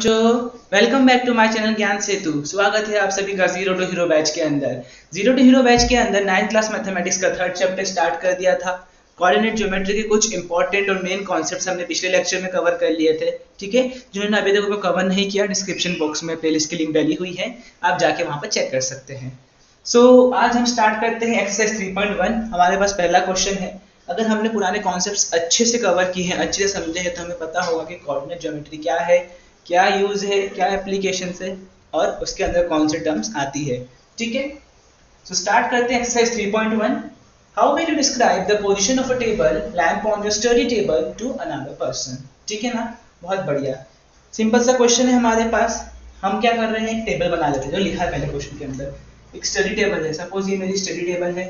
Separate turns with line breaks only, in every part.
बच्चों, welcome back to my channel Gyan Setu. स्वागत है आप सभी का जीरो टू हीरो बैच के अंदर। जीरो टू हीरो बैच के अंदर 9th क्लास मैथमेटिक्स का थर्ड चैप्टर स्टार्ट कर दिया था। कोऑर्डिनेट ज्योमेट्री के कुछ इंपॉर्टेंट और मेन कॉन्सेप्ट्स हमने पिछले लेक्चर में कवर कर लिए थे। ठीक है, जिन्होंने अभी तक उनको कवर नहीं किया, डिस्क्रिप्शन बॉक्स में प्लेलिस्ट की लिंक डाली हुई है, आप जाके वहां पर चेक कर सकते हैं। आज हम स्टार्ट करते हैं एक्सरसाइज 3.1। हमारे पास पहला क्वेश्चन है। अगर हमने पुराने कॉन्सेप्ट्स अच्छे से कवर किए हैं, अच्छे से समझे हैं, तो हमें पता होगा कि कोऑर्डिनेट ज्योमेट्री क्या है, क्या यूज है, क्या एप्लीकेशन है और उसके अंदर कौन से टर्म्स आती है। ठीक है, सो स्टार्ट करते हैं exercise 3.1। How will you describe the position of a table lamp on your study table to another person. ठीक है ना, बहुत बढ़िया, सिंपल सा क्वेश्चन है हमारे पास। हम क्या कर रहे हैं, एक टेबल बना लेते हैं जो लिखा है पहले क्वेश्चन के अंदर। एक स्टडी टेबल है, सपोज ये मेरी स्टडी टेबल है।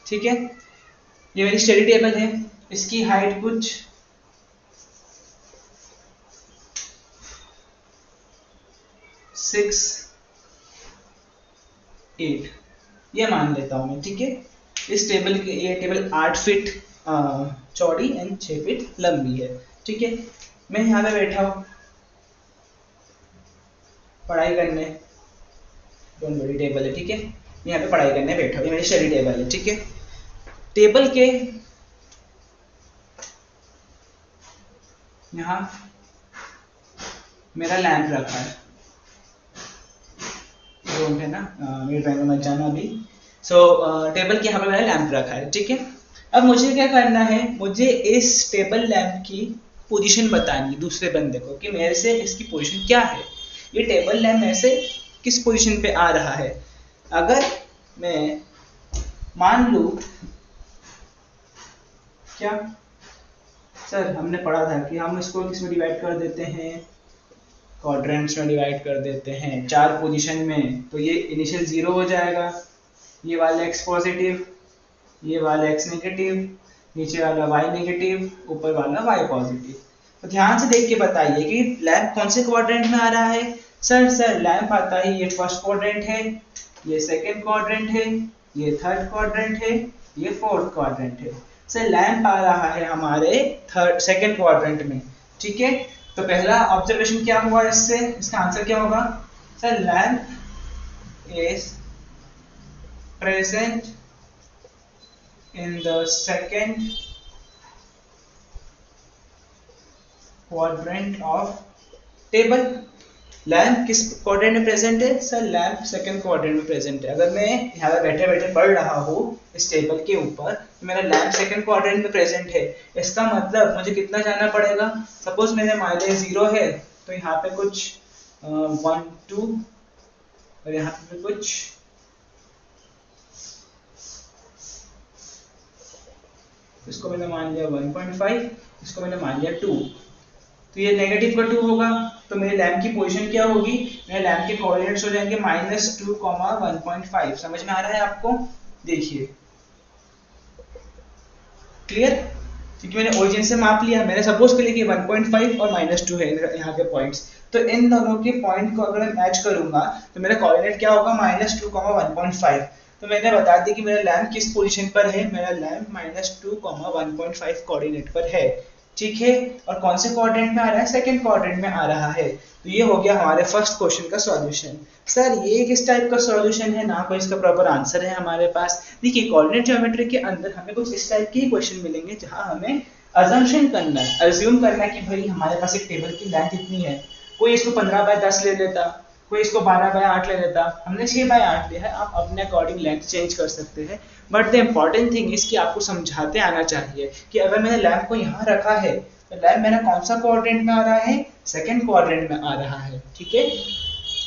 ठीक है, ये मेरी स्टडी टेबल है, इसकी हाइट कुछ 6, 8 ये मान लेता हूं मैं। ठीक है, इस टेबल के ये टेबल 8 फीट चौड़ी एंड 6 फीट लंबी है। ठीक है, मैं यहाँ पे बैठा हूँ पढ़ाई करने, बहुत बड़ी टेबल है। ठीक है, यहाँ पे पढ़ाई करने बैठा हूँ, ये मेरी स्टडी टेबल है। ठीक है, टेबल के यहाँ मेरा लैंप रखा है, है ना, मेरे ड्राइंग में मत जाना अभी। टेबल के यहाँ पे मैंने लैंप रखा है। ठीक है, अब मुझे क्या करना है, मुझे इस टेबल लैंप की पोजीशन बतानी है दूसरे बंदे को कि मेरे से इसकी पोजीशन क्या है, ये टेबल लैंप मेरे से किस पोजीशन पे आ रहा है। अगर मैं मान लूं, क्या सर हमने पढ़ा था कि हम इसको किसमें डिवाइड कर देते हैं, क्वाड्रेंट्स में डिवाइड कर देते हैं, 4 पोजीशन में। तो ये इनिशियल 0 हो जाएगा, ये वाला x पॉजिटिव, ये वाला x नेगेटिव, नीचे वाला y नेगेटिव, ऊपर वाला y पॉजिटिव। तो ध्यान से देख के बताइए कि लैंप कौन से क्वाड्रेंट में आ रहा है। सर लैंप आता है, ये फर्स्ट क्वाड्रेंट है, ये सेकंड क्वाड्रेंट है, ये थर्ड क्वाड्रेंट है, ये फोर्थ क्वाड्रेंट है। सर लैंप आ रहा है हमारे सेकंड क्वाड्रेंट में। ठीक है, तो पहला ऑब्जर्वेशन क्या हुआ इससे, इसका आंसर क्या होगा। Sir lamp is present in the second quadrant of table. Lamp किस क्वाड्रेंट में प्रेजेंट है, सर लैंप सेकंड क्वाड्रेंट में प्रेजेंट है। अगर मैं यहाँ पे बैठे बैठे पढ़ रहा हूँ इस टेबल के ऊपर, तो मेरा लैंप सेकंड क्वाड्रेंट में प्रेजेंट है। इसका मतलब मुझे कितना जाना पड़ेगा, सपोज मेरे माइलेज 0 है, तो यहाँ पे कुछ 1, 2 और यहाँ पे कुछ इसको मैंने मान लिया 1.5, इसको मैंने मान लिया 2। तो ये नेगेटिव का 2 होगा, तो मेरे लैंप की पोजीशन क्या होगी, मेरे लैंप के कोऑर्डिनेट्स हो जाएंगे -2, 1.5। समझ में आ रहा है आपको, देखिए क्लियर। क्योंकि मैंने ओरिजिन से माप लिया, मैंने सपोज कर लिया कि 1.5 और -2 है यहाँ के पॉइंट्स। तो इन दोनों के पॉइंट को अगर मैं मैच करूंगा तो मेरा कोऑर्डिनेट क्या होगा, -2, 1.5। तो मैंने बता दिया कि मेरा लैंप किस पोजीशन पर है, मेरा लैंप -2, 1.5 कोऑर्डिनेट पर है। ठीक है, और कौन से क्वाड्रेंट में आ रहा है, सेकंड क्वाड्रेंट में आ रहा है। तो ये हो गया हमारे फर्स्ट क्वेश्चन का सॉल्यूशन। सर ये किस टाइप का सॉल्यूशन है, ना कोई इसका प्रॉपर आंसर है हमारे पास। देखिए कोऑर्डिनेट ज्योमेट्री के अंदर हमें कुछ इस टाइप के क्वेश्चन मिलेंगे जहां हमें अजम्पशन करना है, अज्यूम करना है कि भाई हमारे पास एक टेबल की लेंथ इतनी है, कोई इसको 15/10 ले लेता, कोई इसको 12/8 ले लेता, हमने 6/8 लिया है। आप अपने अकॉर्डिंग लेंथ चेंज कर सकते हैं, but the important thing is कि आपको समझाते आना चाहिए कि अगर मैंने लैंप को यहाँ रखा है तो लैंप मेरा कौन सा क्वाड्रेंट में आ रहा है, सेकंड क्वाड्रेंट में आ रहा है। ठीक है,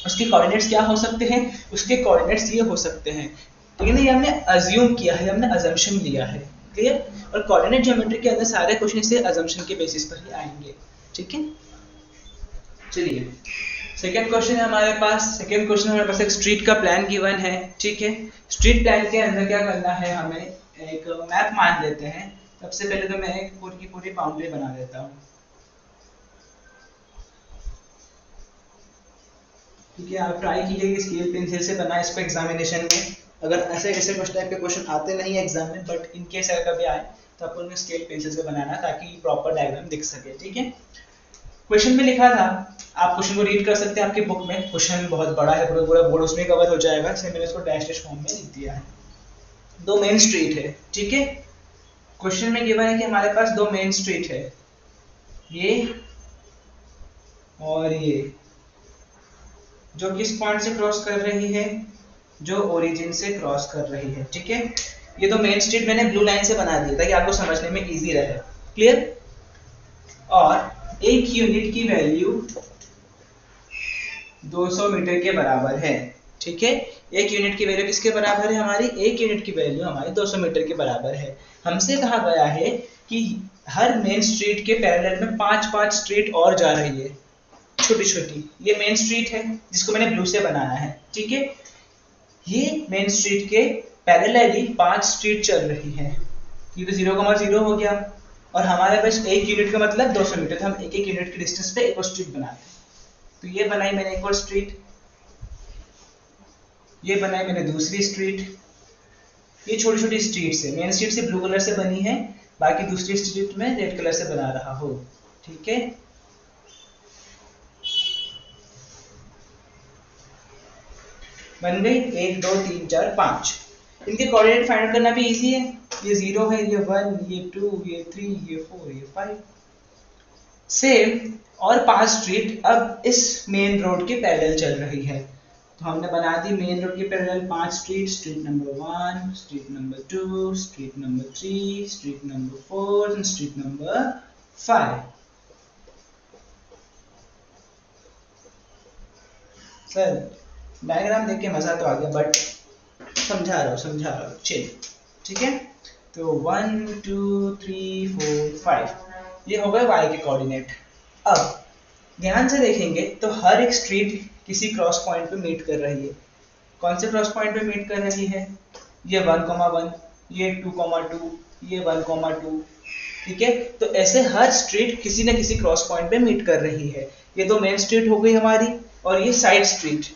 उसके कोऑर्डिनेट्स क्या हो सकते हैं, उसके कोऑर्डिनेट्स ये हो सकते हैं। ठीक है ना, ये हमने अज्यूम किया है, हमने अजम्पशन लिया है। क्लियर, और कोऑर्डिनेट ज्योमेट्री के अंदर सारे क्वेश्चन से अजम्पशन के बेसिस पर ही आएंगे। ठीक है, चलिए सेकेंड क्वेश्चन है हमारे पास। सेकेंड क्वेश्चन हमारे पास एक स्ट्रीट का प्लान गिवन है। ठीक है, स्ट्रीट प्लान के अंदर क्या करना है, हमें एक मैप मान लेते हैं। सबसे पहले तो मैं एक पूरी की पूरी बाउंड्री बना देता हूँ। ठीक है, आप ट्राई कीजिए कि स्केल पेंसिल से बना इसको एग्जामिनेशन में। अगर ऐसे कुछ टाइप के क्वेश्चन आते नहीं है एग्जाम में, बट इन केस अगर कभी आए तो आपको स्केल पेंसिल से बनाना ताकि प्रॉपर डायग्राम दिख सके। ठीक है, क्वेश्चन में लिखा था, आप क्वेश्चन को रीड कर सकते हैं आपकी बुक में, क्वेश्चन बहुत बड़ा है, पूरा पूरा बोर्ड उसमें कवर हो जाएगा, इसलिए मैंने इसको डैश डैश फॉर्म में लिख दिया है। दो मेन स्ट्रीट है, ठीक है। क्वेश्चन में गिवन है कि हमारे पास दो मेन स्ट्रीट है, ये और ये, जो किस पॉइंट से क्रॉस कर रही है, जो ओरिजिन से क्रॉस कर रही है, ठीक है। ये दो मेन स्ट्रीट मैंने ब्लू लाइन से बना दिया ताकि आपको समझने में इजी रहे, क्लियर। और एक यूनिट की वैल्यू 200 मीटर के बराबर है, ठीक है। एक यूनिट की वैल्यू किसके बराबर है हमारी, एक यूनिट की वैल्यू हमारी 200 मीटर के बराबर है। हमसे कहा गया है कि हर मेन स्ट्रीट के पैरेलल में 5-5 स्ट्रीट और जा रही है, छोटी छोटी। ये मेन स्ट्रीट है जिसको मैंने ब्लू से बनाया है, ठीक है। ये मेन स्ट्रीट के पैरेलली 5 स्ट्रीट चल रही है, ये तो 0,0 हो गया, और हमारे पास एक यूनिट का मतलब 200 मीटर, तो हम एक एक यूनिट के डिस्टेंस पे एक और स्ट्रीट बनाते हैं। तो ये बनाई मैंने एक और स्ट्रीट, ये बनाई मैंने दूसरी स्ट्रीट। ये छोटी छोटी स्ट्रीट से, मेन स्ट्रीट से ब्लू कलर से बनी है, बाकी दूसरी स्ट्रीट में रेड कलर से बना रहा हूं, ठीक है। बन गई 1 2 3 4 5। इनके कोऑर्डिनेट फाइंड आउट करना भी इजी है, ये 0 है, ये 1, ये 2, ये 3, ये 4, ये 5। सेम और 5 स्ट्रीट अब इस मेन रोड के पैरेलल चल रही है, तो हमने बना दी मेन रोड के parallel 5 street, street number 1, street number 2, street number 3, street number 4 और स्ट्रीट नंबर 5। सर डायग्राम देख के मजा तो आ गया, बट समझा रहा हूँ चलिए, ठीक है। तो 1 2 3 4 5 ये हो गए y के कोऑर्डिनेट। अब ध्यान से देखेंगे तो हर एक स्ट्रीट किसी क्रॉस पॉइंट पे मीट कर रही है। कौन से क्रॉस पॉइंट पे मीट कर रही है, ये 1,1, ये 2,2, ये 1,2, ठीक है। तो ऐसे हर स्ट्रीट किसी न किसी क्रॉस पॉइंट पे मीट कर रही है। ये दो मेन स्ट्रीट हो गई हमारी, और ये साइड स्ट्रीट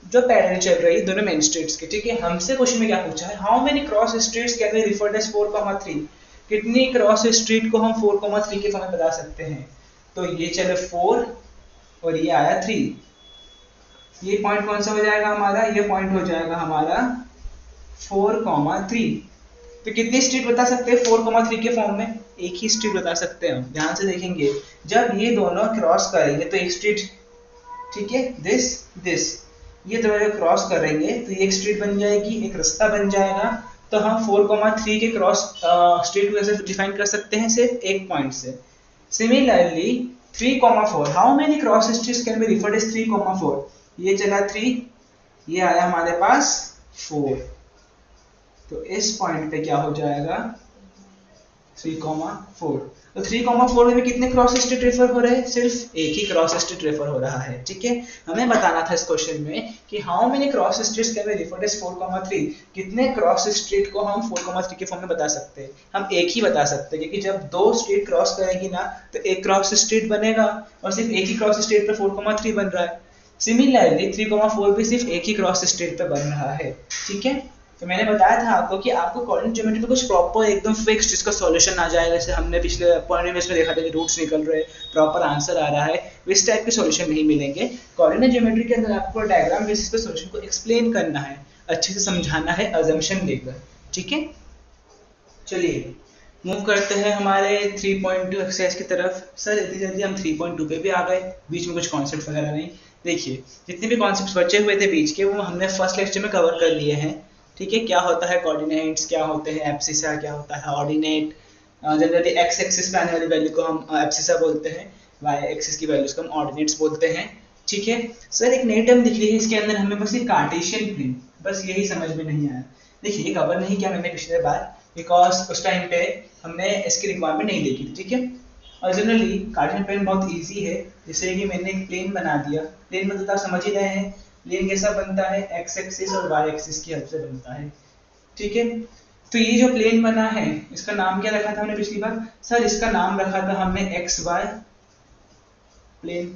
जो पैरेलल चल रही है दोनों मेन स्ट्रीट्स की, ठीक है। हमसे क्वेश्चन में क्या पूछा है, how many cross streets can be referred as 4,3, कितनी क्रॉस स्ट्रीट को हम 4,3 के फॉर्म में बता सकते हैं। तो ये चले 4 और ये आया 3, ये पॉइंट कौन सा हो जाएगा हमारा, ये पॉइंट हो जाएगा हमारा 4,3। तो कितनी स्ट्रीट बता सकते हैं 4,3 के फॉर्म में, एक ही स्ट्रीट बता सकते हैं हम। ध्यान से देखेंगे जब ये दोनों क्रॉस करेंगे तो एक स्ट्रीट, ठीक है, दिस ये दोनों क्रॉस करेंगे तो एक स्ट्रीट बन जाएगी, एक रास्ता बन जाएगा। तो हम 4,3 के क्रॉस स्ट्रीट को कैसे डिफाइन कर सकते हैं, सिर्फ एक पॉइंट से। Similarly 3,4, how many cross streets can be referred as 3,4, ये चला 3, ये आया हमारे पास 4, तो इस पॉइंट पे क्या हो जाएगा 3,4। तो 3,4 में भी कितने क्रॉस स्ट्रीट रेफर हो रहे हैं, सिर्फ एक ही क्रॉस स्ट्रीट रेफर हो रहा है, ठीक है। हमें बताना था इस क्वेश्चन में कि how many cross streets can be referred as 4,3, कितने क्रॉस स्ट्रीट को हम 4,3 के फॉर्म में बता सकते हैं। हम एक ही बता सकते हैं, क्योंकि जब दो स्ट्रीट क्रॉस करेगी ना तो एक क्रॉस स्ट्रीट बनेगा, और सिर्फ एक ही क्रॉस स्ट्रीट पे 4,3 बन रहा है। सिमिलरली 3,4 भी सिर्फ एक ही क्रॉस स्ट्रीट पे बन रहा है, ठीक है। तो मैंने बताया था आपको कि आपको कोऑर्डिनेट ज्योमेट्री में कुछ प्रॉपर एकदम फिक्स जिसका सॉल्यूशन आ जाएगा, जैसे हमने पिछले पॉइंट में देखा था कि रूट्स निकल रहे, प्रॉपर आंसर आ रहा है, इस टाइप के सॉल्यूशन नहीं मिलेंगे। कोऑर्डिनेट ज्योमेट्री के अंदर आपको डायग्राम बेसिस पे सॉल्यूशन को एक्सप्लेन करना है, अच्छे से समझाना है अजम्पशन देकर, ठीक है। चलिए मूव करते हैं हमारे 3.2 एक्सरसाइज की तरफ। सर इतनी जल्दी हम 3.2 पे भी आ गए, बीच में कुछ कॉन्सेप्ट वगैरह नहीं। देखिए जितने भी कॉन्सेप्ट बचे हुए थे बीच के, वो हमने फर्स्ट लेक्चर में कवर कर लिए हैं, ठीक है। क्या होता है कोऑर्डिनेट्स, क्या होते हैं एब्सिसा, क्या होता है ऑर्डिनेट। जनरली एक्स एक्सिस पे आने वाली वैल्यू को हम एब्सिसा बोलते हैं, वाई एक्सिस की वैल्यूज को हम ऑर्डिनेट्स बोलते हैं, ठीक है। सर एक नई टर्म दिख रही है इसके अंदर, हमें बस ये कार्टेशियन प्लेन, बस यही समझ में नहीं आया। देखिए ये कवर नहीं किया मैंने पिछले बार, बिकॉज उस टाइम पे हमने इसकी रिक्वायरमेंट नहीं देखी थी, ठीक है। और जनरली कार्टेशियन प्लेन बहुत ईजी है, जैसे कि मैंने एक प्लेन बना दिया, प्लेन मतलब आप समझ ही रहे हैं प्लेन कैसा बनता है, एक्स एक्सिस और वाई एक्सिस की हेल्प से बनता है, ठीक है। तो ये जो प्लेन बना है इसका नाम क्या रखा था हमने पिछली बार, सर इसका नाम रखा था हमने एक्स वाई प्लेन।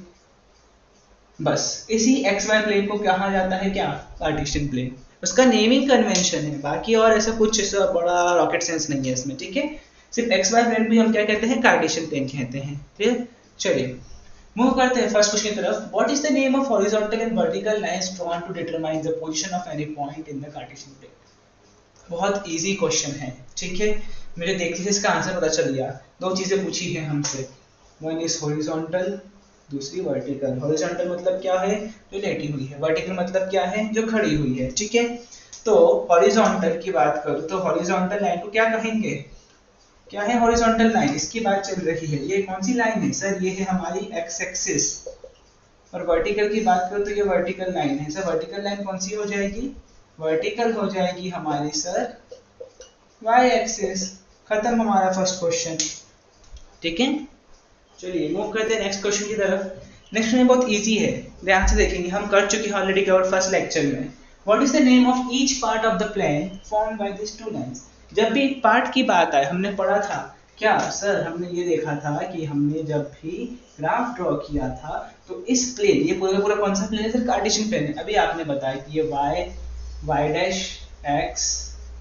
बस इसी एक्स वाई प्लेन को कहा जाता है क्या, कार्टेशियन प्लेन। उसका नेमिंग कन्वेंशन है, बाकी और ऐसा कुछ ऐसा बड़ा रॉकेट साइंस नहीं है इसमें, ठीक है। सिर्फ एक्स वाई प्लेन भी हम क्या कहते हैं, कार्टेशियन प्लेन कहते हैं, ठीक है। चलिए मूव करते हैं फर्स्ट क्वेश्चन की तरफ। What is the name of horizontal and vertical lines drawn to determine the position of any point in the Cartesian plane. बहुत इजी क्वेश्चन है, ठीक है। मुझे देखते ही इसका आंसर पता चल गया। दो चीजें पूछी है हमसे, वन इज हॉरिजॉन्टल, दूसरी वर्टिकल। हॉरिजॉन्टल मतलब क्या है, जो लेटी हुई है। वर्टिकल मतलब क्या है, जो खड़ी हुई है, ठीक है। तो हॉरिजॉन्टल की बात करूं तो हॉरिजॉन्टल लाइन को क्या कहेंगे, क्या है हॉरिजॉन्टल लाइन, इसकी बात चल रही है। ये कौन सी लाइन है सर, ये है हमारी एक्स एक्सिस। और वर्टिकल की बात करूं तो ये वर्टिकल लाइन है। सर वर्टिकल लाइन कौन सी हो जाएगी, वर्टिकल हो जाएगी हमारी सर वाई एक्सिस। खत्म हमारा फर्स्ट क्वेश्चन, ठीक है। चलिए मूव करते हैं नेक्स्ट क्वेश्चन की तरफ। नेक्स्ट क्वेश्चन बहुत इजी है, ध्यान से देखेंगे। हम कर चुके हैं ऑलरेडी कवर फर्स्ट लेक्चर में। What is the name of each part of the plane formed by this two lines. जब भी पार्ट की बात आए, हमने पढ़ा था क्या सर, हमने ये देखा था कि हमने जब भी ग्राफ ड्रॉ किया था तो इस प्लेन, ये पूरा पूरा कौन सा प्लेन है सर, कार्टेशियन प्लेन है। अभी आपने बताया कि ये y डैश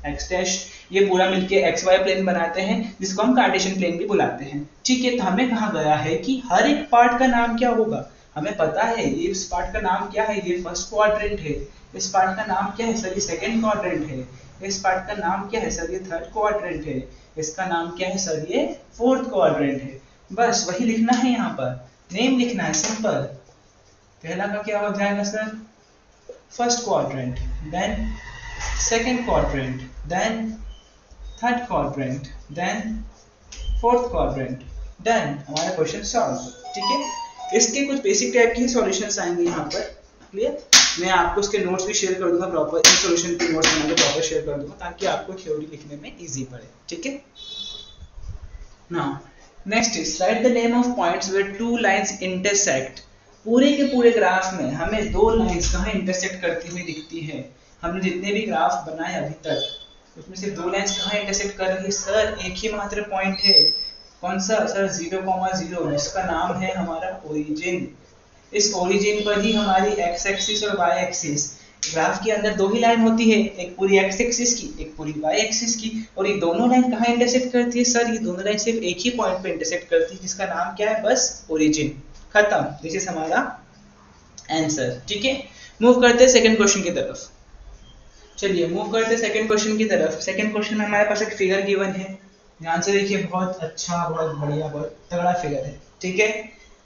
x डैश, ये पूरा मिलके एक्स वाई प्लेन बनाते हैं, जिसको हम कार्टेशियन प्लेन भी बुलाते हैं, ठीक है। तो हमें कहा गया है कि हर एक पार्ट का नाम क्या होगा। हमें पता है ये इस पार्ट का नाम क्या है, ये फर्स्ट क्वाड्रेंट है। इस पार्ट का नाम क्या है सर, ये सेकंड क्वाड्रेंट है। इस पार्ट का नाम क्या है सर, ये थर्ड क्वाड्रेंट है। इसका नाम क्या है सर, ये फोर्थ क्वाड्रेंट है। बस वही लिखना है, यहाँ पर नेम लिखना है, सिंपल। पहला का क्या हो जाएगा sir, first quadrant, then second quadrant, then third quadrant, then fourth quadrant, then हमारा क्वेश्चन सॉल्व, ठीक है। इसके कुछ बेसिक टाइप के सॉल्यूशंस आएंगे यहाँ पर, क्लियर। मैं आपको इसके नोट्स भी शेयर कर दूंगा, प्रॉपर इस सॉल्यूशन के नोट्स बना के प्रॉपर शेयर कर दूंगा, ताकि आपको थ्योरी लिखने में इजी पड़े, ठीक है। Now next is write the name of points where two lines intersect. पूरे के पूरे ग्राफ में हमें दो लाइंस कहाँ इंटरसेक्ट करती हुई दिखती है। हमने जितने भी ग्राफ बनाए अभी तक, उसमें से दो लाइंस कहाँ इंटरसेक्ट कर रही है सर, एक ही मात्र पॉइंट है। कौन सा सर, 0,0, जिसका नाम है हमारा ओरिजिन। इस ओरिजिन पर ही हमारी एक्स एक्सिस और वाई एक्सिस, ग्राफ के अंदर दो ही लाइन होती है, एक पूरी एक्स एक्सिस की, एक पूरी वाई एक्सिस की। और ये दोनों लाइन कहाँ इंटरसेक्ट करती है सर, ये दोनों लाइन सिर्फ एक ही पॉइंट पे इंटरसेक्ट करती है, जिसका नाम क्या है, बस ओरिजिन। खत्म, दिस इज हमारा आंसर, ठीक है। मूव करते हैं सेकंड क्वेश्चन की तरफ। चलिए मूव करते हैं सेकंड क्वेश्चन की तरफ। सेकंड क्वेश्चन में हमारे पास एक फिगर गिवन है, ध्यान से देखिए, बहुत अच्छा, बहुत बढ़िया, बहुत तगड़ा फिगर है, ठीक है।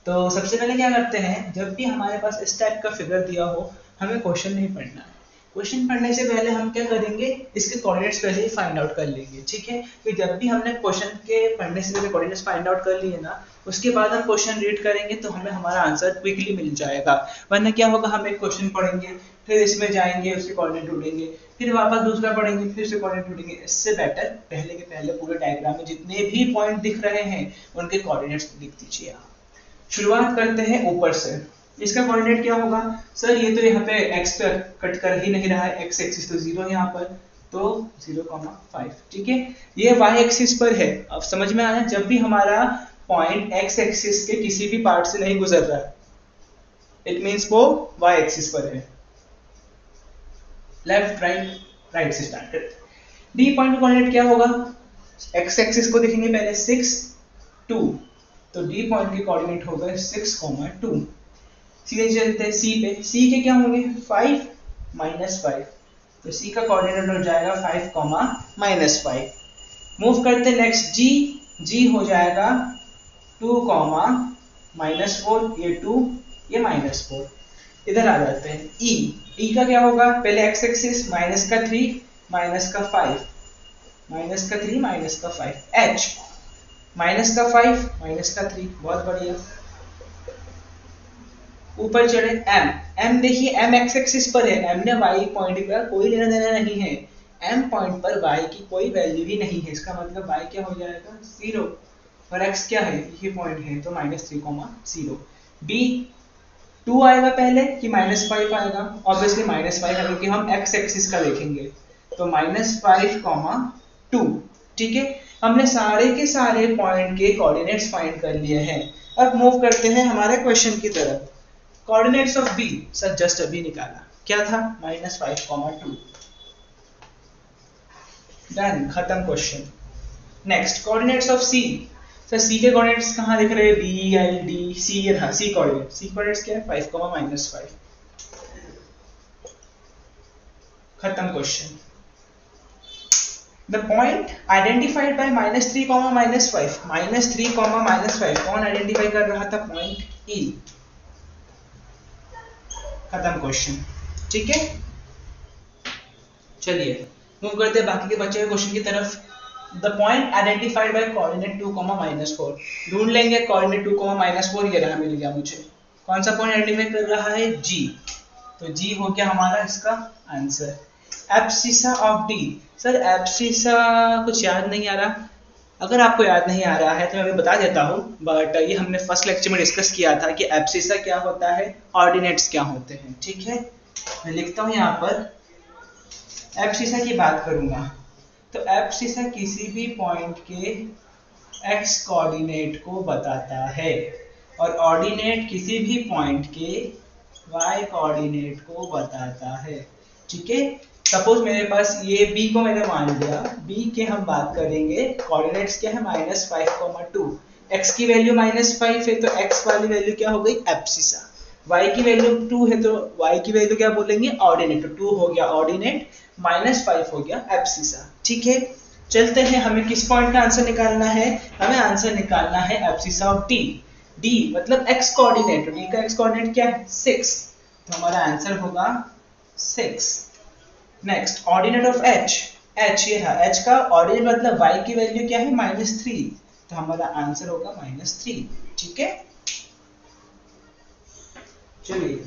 तो सबसे पहले क्या करते हैं, जब भी हमारे पास इस टाइप का फिगर दिया हो, हमें क्वेश्चन नहीं पढ़ना है। क्वेश्चन पढ़ने से पहले हम क्या करेंगे, इसके कोऑर्डिनेट्स पहले ही फाइंड आउट कर लेंगे, ठीक है। कि जब भी हमने क्वेश्चन के पढ़ने से पहले कोऑर्डिनेट्स फाइंड आउट कर लिए ना, उसके बाद हम क्वेश्चन रीड करेंगे तो हमें हमारा आंसर क्विकली मिल जाएगा। वरना क्या होगा, हम एक क्वेश्चन पढ़ेंगे, फिर इसमें जाएंगे, उसके कोऑर्डिनेट ढूंढेंगे, फिर वापस दूसरा पढ़ेंगे, फिर से कोऑर्डिनेट ढूंढेंगे। इससे बेटर पहले के पहले पूरे डायग्राम में जितने भी पॉइंट दिख रहे हैं उनके कोऑर्डिनेट्स लिख दीजिए आप। शुरुआत करते हैं ऊपर से। इसका कोऑर्डिनेट क्या होगा सर, ये तो यहाँ पे x पे कट कर ही नहीं रहा है, x एक्सिस तो 0 है यहाँ पर, तो 0,5, ठीक है। ये y एक्सिस पर है। अब समझ में आया, जब भी हमारा पॉइंट x एक्सिस के किसी भी पार्ट से नहीं गुजर रहा है, इट मींस वो y एक्सिस पर है। लेफ्ट राइट, राइट से स्टार्ट करते। d पॉइंट का कोऑर्डिनेट क्या होगा, x एक्सिस को देखेंगे पहले 6, 2, तो d पॉइंट के कोऑर्डिनेट होगा 6,2। सीधे चलते हैं c पे, c के क्या होंगे 5, -5, तो c का कोऑर्डिनेट हो जाएगा 5, -5। मूव करते नेक्स्ट g हो जाएगा 2, -4, ये 2, ये -4। इधर आ जाते हैं e का क्या होगा, पहले x एक्सिस -3, -5, -3, -5, h -5, -3, बहुत बढ़िया। ऊपर चढ़े m देखिए m x एक्सिस पर है, m ने y पॉइंट का कोई लेना देना नहीं है, m पॉइंट पर y की कोई वैल्यू ही नहीं है, इसका मतलब y क्या हो जाएगा 0, और x क्या है, ये पॉइंट है, तो -3,0। b 2 आएगा पहले कि -5 आएगा, ऑब्वियसली -5 है क्योंकि हम x एक्सिस का देखेंगे, तो -5,2, ठीक है। हमने सारे के सारे पॉइंट के कोऑर्डिनेट्स फाइंड कर लिए हैं। अब मूव करते हैं हमारे क्वेश्चन की तरफ। Coordinates of b sir just अभी निकाला, क्या था, -5,2। डन, खत्म question. Next coordinates of c, sir C के कोऑर्डिनेट्स कहाँ दिख रहे हैं? बी एल डी सी, ये था सी कोऑर्डिनेट। सी कोऑर्डिनेट्स क्या है? 5, -5। खत्म question. The point identified by -3, -5, -3, -5 कौन आइडेंटिफाई कर रहा था? पॉइंट ई। खत्म क्वेश्चन, ठीक है। चलिए मूव करते हैं बाकी के बचे हुए क्वेश्चन की तरफ। The point identified by coordinate 2, -4 ढूंढ लेंगे। कोऑर्डिनेट 2, -4 ये रहा, मिल गया मुझे। कौन सा पॉइंट आइडेंटिफाई कर रहा है? जी। तो जी हो गया हमारा इसका answer. Abscissa of D. Sir abscissa कुछ याद नहीं आ रहा। अगर आपको याद नहीं आ रहा है तो मैं अभी बता देता हूँ, बट ये हमने फर्स्ट लेक्चर में डिस्कस किया था कि एब्सिसा क्या होता है, ऑर्डिनेट्स क्या होते हैं, ठीक है। मैं लिखता हूँ यहाँ पर, एब्सिसा की बात करूंगा तो एब्सिसा किसी भी पॉइंट के एक्स कोऑर्डिनेट को बताता है और ऑर्डिनेट किसी भी पॉइंट के वाई कोऑर्डिनेट को बताता है, ठीक है। सपोज मेरे पास ये b को मैंने मान लिया, b के हम बात करेंगे, कोऑर्डिनेट्स क्या है? -5, 2। x की वैल्यू -5 है तो x वाली वैल्यू क्या हो गई? एब्सिसा। y की वैल्यू 2 है तो y की वैल्यू क्या बोलेंगे? ऑर्डिनेट। तो 2 हो गया ऑर्डिनेट, -5 हो गया एब्सिसा, ठीक है। चलते हैं, हमें किस पॉइंट का आंसर निकालना है? हमें आंसर निकालना है एब्सिसा ऑफ d। d मतलब x कोऑर्डिनेट, d का x कोऑर्डिनेट क्या है? 6। तो हमारा आंसर होगा 6। Next ordinate of h, h ये है, h का ऑर्डिनेट मतलब y की वैल्यू क्या है? -3। तो हमारा आंसर होगा -3, ठीक है। चलिए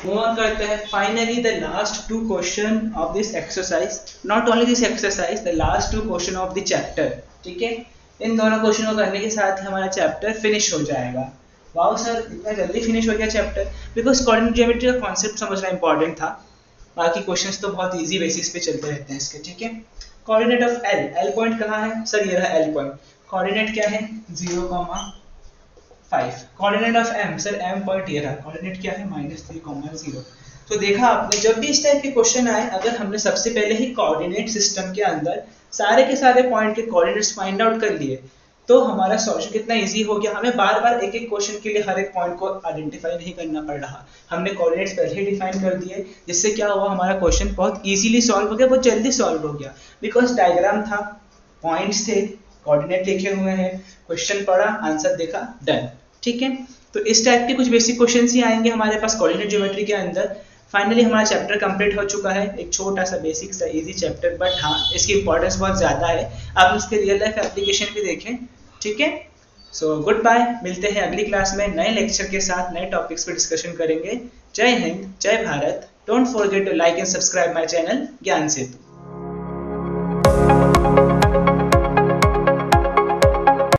मूव ऑन करते हैं। Finally the last 2 question of this exercise, not only this exercise, the last 2 question of the chapter, ठीक है। इन दोनों क्वेश्चन को करने के साथ ही हमारा चैप्टर फिनिश हो जाएगा। वाओ सर इतना जल्दी फिनिश हो गया चैप्टर, बिकॉज कोऑर्डिनेट ज्योमेट्री का कॉन्सेप्ट समझना इंपॉर्टेंट था। बाकी क्वेश्चंस तो बहुत इजी बेसिस पे चलते रहते हैं इसके, ठीक है। Coordinate of L, L point कहाँ है? सर ये रहा एल पॉइंट। कोऑर्डिनेट क्या है? 0, 5। Coordinate of M, sir M point ये रहा, कोऑर्डिनेट क्या है? -3, 0। तो देखा आपने, जब भी इस टाइप के क्वेश्चन आए, अगर हमने सबसे पहले ही कोऑर्डिनेट सिस्टम के अंदर सारे के सारे पॉइंट के कोऑर्डिनेट्स फाइंड आउट कर लिए तो हमारा सॉल्यूशन कितना इजी हो गया। हमें बार बार एक एक क्वेश्चन के लिए हर एक पॉइंट को आइडेंटिफाई नहीं करना पड़ रहा। हमने कोऑर्डिनेट्स पहले ही डिफाइन कर दिए, जिससे क्या हुआ, हमारा क्वेश्चन बहुत इजीली सॉल्व हो गया, बहुत जल्दी सॉल्व हो गया। बिकॉज डायग्राम था, पॉइंट्स थे, कोऑर्डिनेट लिखे हुए हैं, क्वेश्चन पढ़ा, आंसर देखा, डन, ठीक है। तो इस टाइप के कुछ बेसिक क्वेश्चन ही आएंगे हमारे पास कोऑर्डिनेट ज्योमेट्री के अंदर। फाइनली हमारा चैप्टर कंप्लीट हो चुका है, एक छोटा सा बेसिक सा इजी चैप्टर, बट हाँ इसकी इंपॉर्टेंस बहुत ज़्यादा है। आप इसके रियल लाइफ एप्लीकेशन भी देखें, ठीक है। सो गुड बाय, मिलते हैं अगली क्लास में नए लेक्चर के साथ, नए टॉपिक्स पे डिस्कशन करेंगे। जय हिंद, जय Bharat. Don't forget to like and subscribe my channel Gyan Setu.